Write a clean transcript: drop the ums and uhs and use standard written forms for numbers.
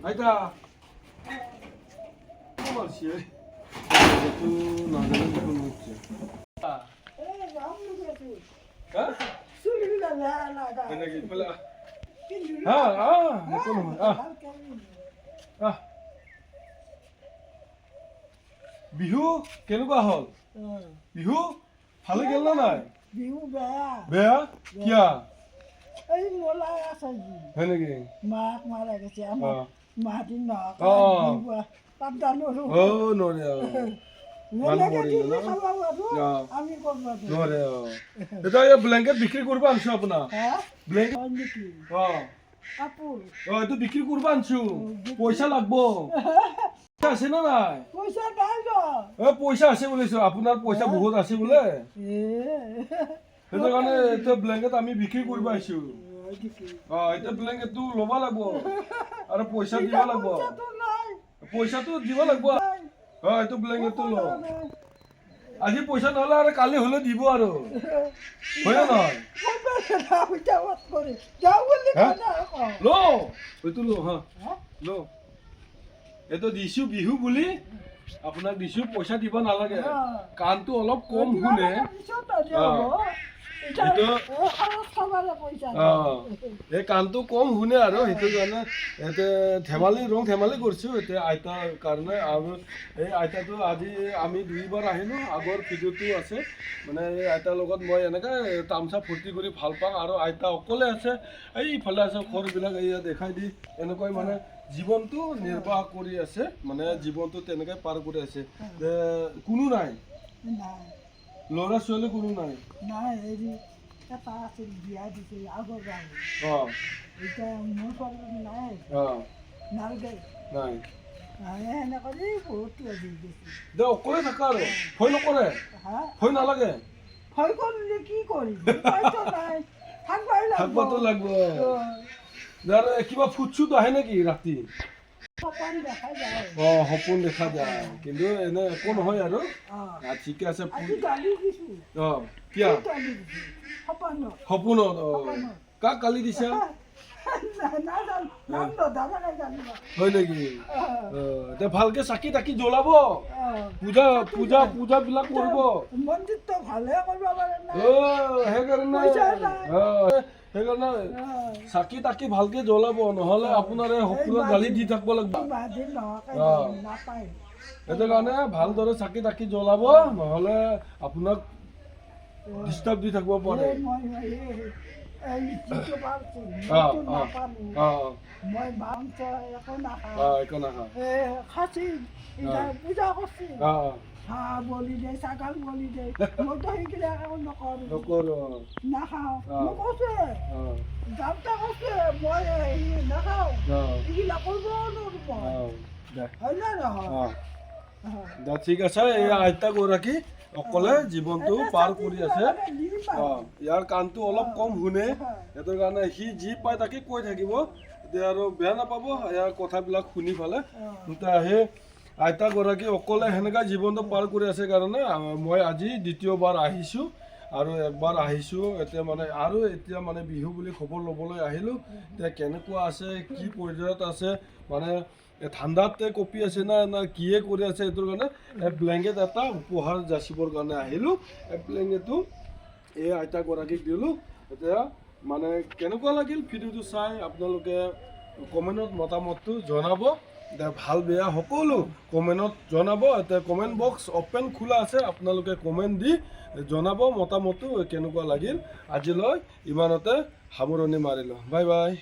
আইতা মাৰছি একটু না জানেন কোন হচ্ছে বিহু কেনেকুৱা হল বিহু ভালে গেল না নাই বিহু বেয়া বেয়া কিয়া এই মলাই আছে হয় নেকি মাক মারা গেছে আমার মাটি না পাবদা নরু ও নরে আমি করব নরে এটা এই ব্ল্যাঙ্কেট বিক্রি করব আনছো আপনা হ্যাঁ ব্ল্যাঙ্কেট কাপড় এটা বিক্রি করব আনছো পয়সা লাগবো আছে না নাই পয়সা নাই পয়সা আছে বলেছো আপনার পয়সা বহুত আছে বলে সেইটো কাৰণে এটা ব্ল্যাঙ্কেট আমি বিক্ৰি কৰব আইছো এটা ব্ল্যাঙ্কেটটো লবা লাগবো আৰু পয়সা দিব লাগবো পয়সাটো দিব লাগবো এইটো ব্ল্যাঙ্কেটটো ল আজি পয়সা নহলে আৰু কালি হলে দিব আৰু হয় না নহয় ল এইটো ল হা ল এইটো দিছো বিহু বুলি আপোনাক দিছো পয়সা দিব নালাগে কামটো অলপ কম শুনে এই কামটো কম শুনে আৰু সেইটো কাৰণে এতে ধেমালি কৰিছো এতিয়া আইতাৰ কাৰণে আৰু এই আইতাটো আজি আমি দুইবাৰ আহিলো আগৰ ভিডিঅ'টো আছে মানে এই আইতাৰ লগত মই এনেকৈ তামচা ফূৰ্তি কৰি ভাল পাওঁ আৰু আইতা অকলে আছে এইফালে আছে ঘৰবিলাক এয়া দেখাই দি এনেকৈ মানে জীৱনটো নিৰ্বাহ কৰি আছে মানে জীৱনটো তেনেকৈ পাৰ কৰি আছে কোনো নাই ল'ৰা ছোৱালী কোনো নাই নাই হেৰি এটা আছিল বিয়া দিছে আগৰ গাঁও এতিয়া মোৰ ছোৱালী নাই নালগে নাই সেনেকৈ বহুত কিবা দি দিছে দে অকলে থাকা আৰু ভয় নকৰে ভয় নালাগে ভয় কৰিলে কি কৰিম নাই থাকবাতো লাগব কিবা ফুট চুট আহে নেকি ৰাতি সপোন দেখা যায় কিন্তু এনে একো নহয় আৰু ঠিকে আছে কিয়া সপোনত কাক গালি দিছা হয় নেকি এতিয়া ভালকে চাকি তাকি জ্বলাব পূজা পূজা পূজা বিলাক কৰিব মন্দিৰটো ভালে কৰিব পাৰে সেইকাৰণে চাকি তাকি ভালকে জ্বলাব নহলে আপোনাৰ সপোনত গালি দি থাকিব লাগিব সেইটো কাৰণে ভালদৰে চাকি তাকি জ্বলাব নহলে আপোনাক ডিষ্টাৰ্ব দি থাকিব পাৰে একো নাখাওঁ পূজা কৰিছিল হাঁহ বলি দে ছাগল বলি দে মইতো সেইবিলাক নকৰো নাখাওঁ মই কৈছে যাওঁতে কৈছে মই নাখাওঁ এইবিলাক কৰিব নোৱাৰিব হয় নে নহয় ঠিক আছে এই আইতা গৰাকী অকলে জীৱনটো পাৰ কৰি আছে ইয়াৰ কামটো অলপ কম শুনে সেইটো কাৰণে সি যি পায় তাকে কৈ থাকিব এতিয়া আৰু বেয়া নাপাব ইয়াৰ কথাবিলাক শুনি পালে সেই আইতা গৰাকী অকলে সেনেকা জীৱনটো পাৰ কৰি আছে কাৰণে মই আজি দ্বিতীয়বাৰ আহিছোঁ আৰু একবাৰ আহিছোঁ এতিয়া মানে আৰু এতিয়া মানে বিহু বুলি খবৰ ল'বলৈ আহিলোঁ এতিয়া কেনেকুৱা আছে কি পৰ্যায়ত আছে মানে ঠাণ্ডাতে কঁপি আছে না কিয়ে কৰি আছে এইটোৰ কাৰণে ব্লেংকেট এটা উপহাৰ যাচিবৰ কাৰণে আহিলোঁ ব্লেংকেটটো এই আইতা গৰাকীক দিলোঁ এতিয়া মানে কেনেকুৱা লাগিল ভিডিঅ'টো চাই আপোনালোকে কমেণ্টত মতামতটো জনাব ভাল বেয়া সকলো কমেণ্টত জনাব এতিয়া কমেণ্ট বক্স অপেন খোলা আছে আপোনালোকে কমেণ্ট দি জনাব মতামতটো কেনেকুৱা লাগিল আজিলৈ ইমানতে সামৰণি মাৰিলোঁ বাই বাই